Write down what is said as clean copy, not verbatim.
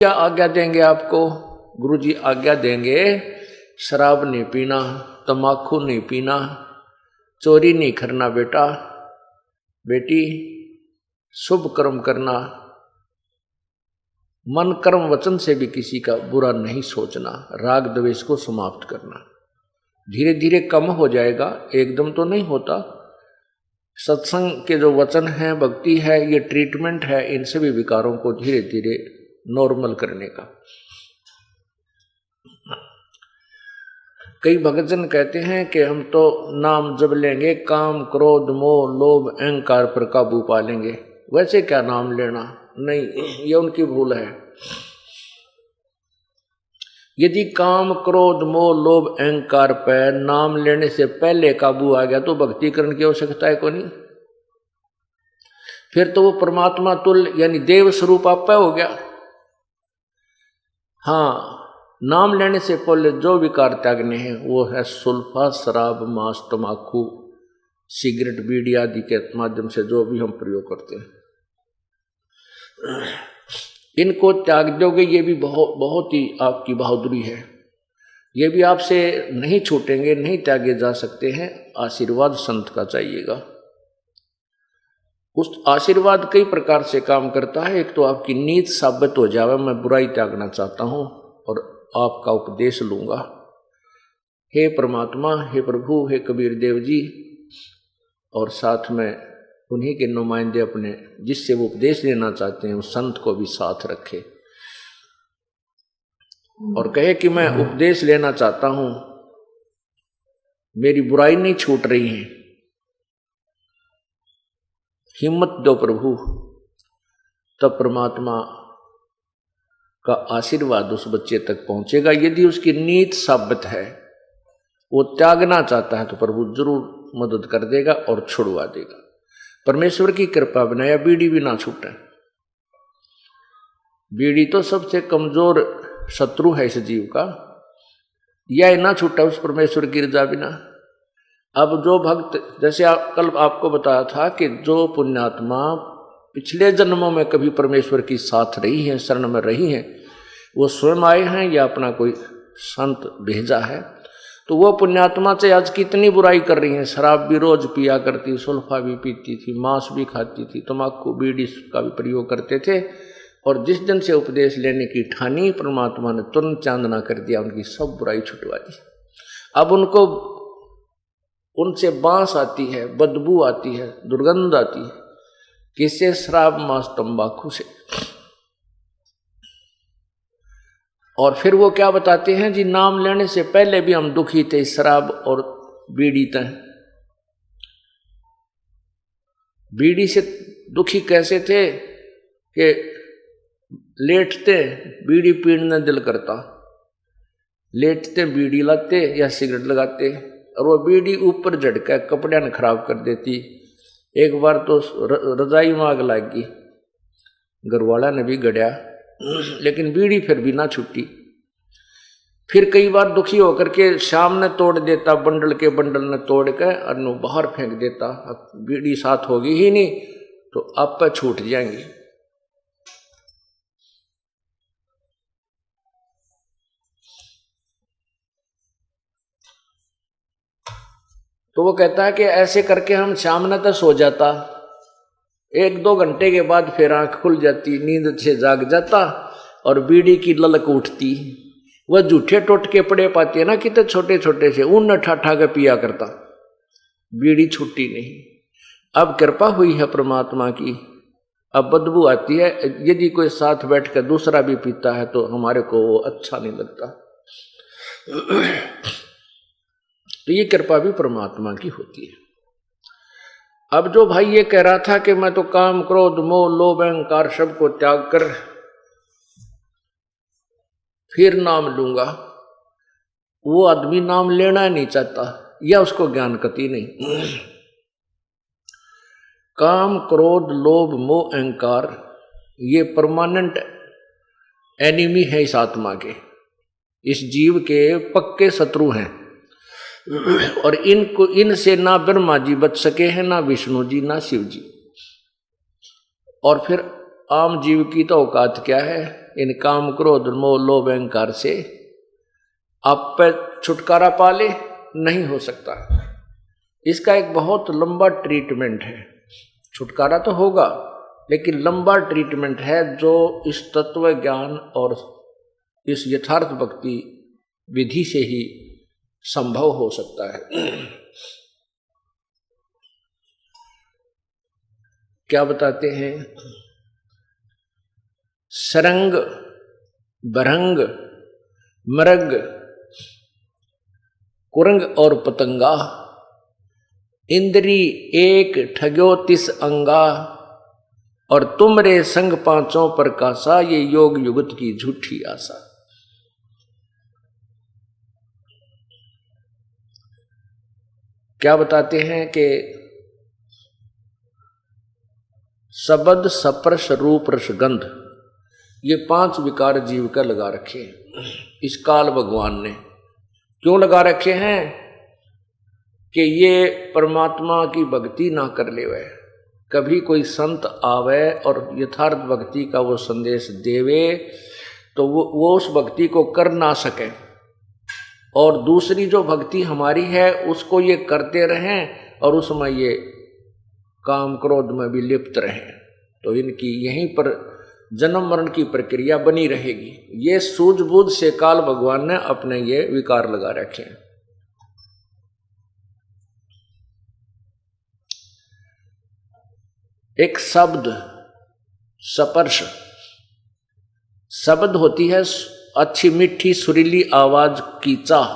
क्या आज्ञा देंगे आपको? गुरुजी आज्ञा देंगे शराब नहीं पीना, तम्बाकू नहीं पीना, चोरी नहीं करना बेटा बेटी, शुभ कर्म करना, मन कर्म वचन से भी किसी का बुरा नहीं सोचना, राग द्वेष को समाप्त करना। धीरे धीरे कम हो जाएगा, एकदम तो नहीं होता। सत्संग के जो वचन है, भक्ति है, ये ट्रीटमेंट है इन सभी विकारों को धीरे धीरे नॉर्मल करने का। कई भक्तजन कहते हैं कि हम तो नाम जब लेंगे काम क्रोध मोह लोभ अहंकार पर काबू पा लेंगे। वैसे क्या नाम लेना? नहीं, ये उनकी भूल है। यदि काम क्रोध मोह लोभ अहंकार पर नाम लेने से पहले काबू आ गया तो भक्ति करने की आवश्यकता है को नहीं। फिर तो वो परमात्मा तुल्य यानी देव स्वरूप आप पे हो गया। हाँ, नाम लेने से पहले जो विकार त्यागने हैं वो है सुल्फा, शराब, मांस, तम्बाकू, सिगरेट, बीड़ी आदि के माध्यम से जो भी हम प्रयोग करते हैं, इनको त्याग दोगे। ये भी बहुत ही आपकी बहादुरी है। ये भी आपसे नहीं छूटेंगे, नहीं त्यागे जा सकते हैं। आशीर्वाद संत का चाहिएगा। उस आशीर्वाद कई प्रकार से काम करता है। एक तो आपकी नीत साबित हो जावे, मैं बुराई त्यागना चाहता हूं और आपका उपदेश लूंगा। हे परमात्मा, हे प्रभु, हे कबीर देव जी, और साथ में उन्हीं के नुमाइंदे अपने जिससे वो उपदेश लेना चाहते हैं उस संत को भी साथ रखे और कहे कि मैं उपदेश लेना चाहता हूं, मेरी बुराई नहीं छूट रही है, हिम्मत दो प्रभु। तब परमात्मा का आशीर्वाद उस बच्चे तक पहुंचेगा। यदि उसकी नीत साबित है, वो त्यागना चाहता है, तो प्रभु जरूर मदद कर देगा और छुड़वा देगा। परमेश्वर की कृपा बनाया बीड़ी भी ना छूटे। बीड़ी तो सबसे कमजोर शत्रु है इस जीव का, यह ना छूटा उस परमेश्वर की रजा बिना। अब जो भक्त, जैसे कल आपको बताया था कि जो पुण्यात्मा पिछले जन्मों में कभी परमेश्वर की साथ रही हैं, शरण में रही हैं, वो स्वयं आए हैं या अपना कोई संत भेजा है, तो वो पुण्यात्मा से आज कितनी बुराई कर रही हैं। शराब भी रोज पिया करती, सुल्फा भी पीती थी, मांस भी खाती थी, तम्बाकू बीड़ी का भी प्रयोग करते थे। और जिस दिन से उपदेश लेने की ठानी, परमात्मा ने तुरंत चांदना कर दिया, उनकी सब बुराई छुटवा दी। अब उनको उनसे बांस आती है, बदबू आती है, दुर्गंध आती है। किससे? शराब, मांस, तंबाकू से। और फिर वो क्या बताते हैं जी, नाम लेने से पहले भी हम दुखी थे शराब और बीड़ी तक। बीड़ी से दुखी कैसे थे कि लेटते बीड़ी पीने दिल करता, लेटते बीड़ी लाते या सिगरेट लगाते, और वो बीड़ी ऊपर झटका कपड़े ने खराब कर देती। एक बार तो रजाई में आग लग गई, घरवाला ने भी गड़िया, लेकिन बीड़ी फिर भी ना छुट्टी। फिर कई बार दुखी होकर के शाम ने तोड़ देता, बंडल के बंडल ने तोड़ के और नो बाहर फेंक देता। अब बीड़ी साथ होगी ही नहीं तो आप पे छूट जाएंगी। तो वो कहता है कि ऐसे करके हम शाम ने तो सो जाता, 1-2 घंटे के बाद फिर आंख खुल जाती, नींद से जाग जाता और बीड़ी की ललक उठती। वह जूठे टोटके पड़े पाती है ना, कितने छोटे छोटे से, उन ठा के पिया करता, बीड़ी छूटी नहीं। अब कृपा हुई है परमात्मा की, अब बदबू आती है। यदि कोई साथ बैठ कर दूसरा भी पीता है तो हमारे को वो अच्छा नहीं लगता। तो ये कृपा भी परमात्मा की होती है। अब जो भाई ये कह रहा था कि मैं तो काम क्रोध मोह लोभ अहंकार सबको त्याग कर फिर नाम लूंगा, वो आदमी नाम लेना नहीं चाहता या उसको ज्ञान कति नहीं। काम क्रोध लोभ मोह अहंकार ये परमानेंट एनिमी है इस आत्मा के, इस जीव के पक्के शत्रु हैं। और इनसे ना ब्रह्मा जी बच सके हैं, ना विष्णु जी, ना शिव जी। और फिर आम जीव की तो औकात क्या है? इन काम क्रोध मोह लोभ अहंकार से आप पे छुटकारा पाले, नहीं हो सकता। इसका एक बहुत लंबा ट्रीटमेंट है। छुटकारा तो होगा लेकिन लंबा ट्रीटमेंट है जो इस तत्व ज्ञान और इस यथार्थ भक्ति विधि से ही संभव हो सकता है। क्या बताते हैं? सरंग बरंग मृग कुरंग और पतंगा इंद्री एक ठग्यो तिस अंगा और तुमरे संग पांचों प्रकाशा ये योग युगत की झूठी आशा। क्या बताते हैं कि शब्द स्पर्श रूप रसगंध ये 5 विकार जीव का लगा रखे हैं इस काल भगवान ने। क्यों लगा रखे हैं? कि ये परमात्मा की भक्ति ना कर ले, वह कभी कोई संत आवे और यथार्थ भक्ति का वो संदेश देवे तो वो उस भक्ति को कर ना सके, और दूसरी जो भक्ति हमारी है उसको ये करते रहें और उसमें ये काम क्रोध में भी लिप्त रहें, तो इनकी यहीं पर जन्म मरण की प्रक्रिया बनी रहेगी। ये सूझबूझ से काल भगवान ने अपने ये विकार लगा रखे हैं। एक शब्द स्पर्श, शब्द होती है अच्छी मीठी सुरीली आवाज की चाह,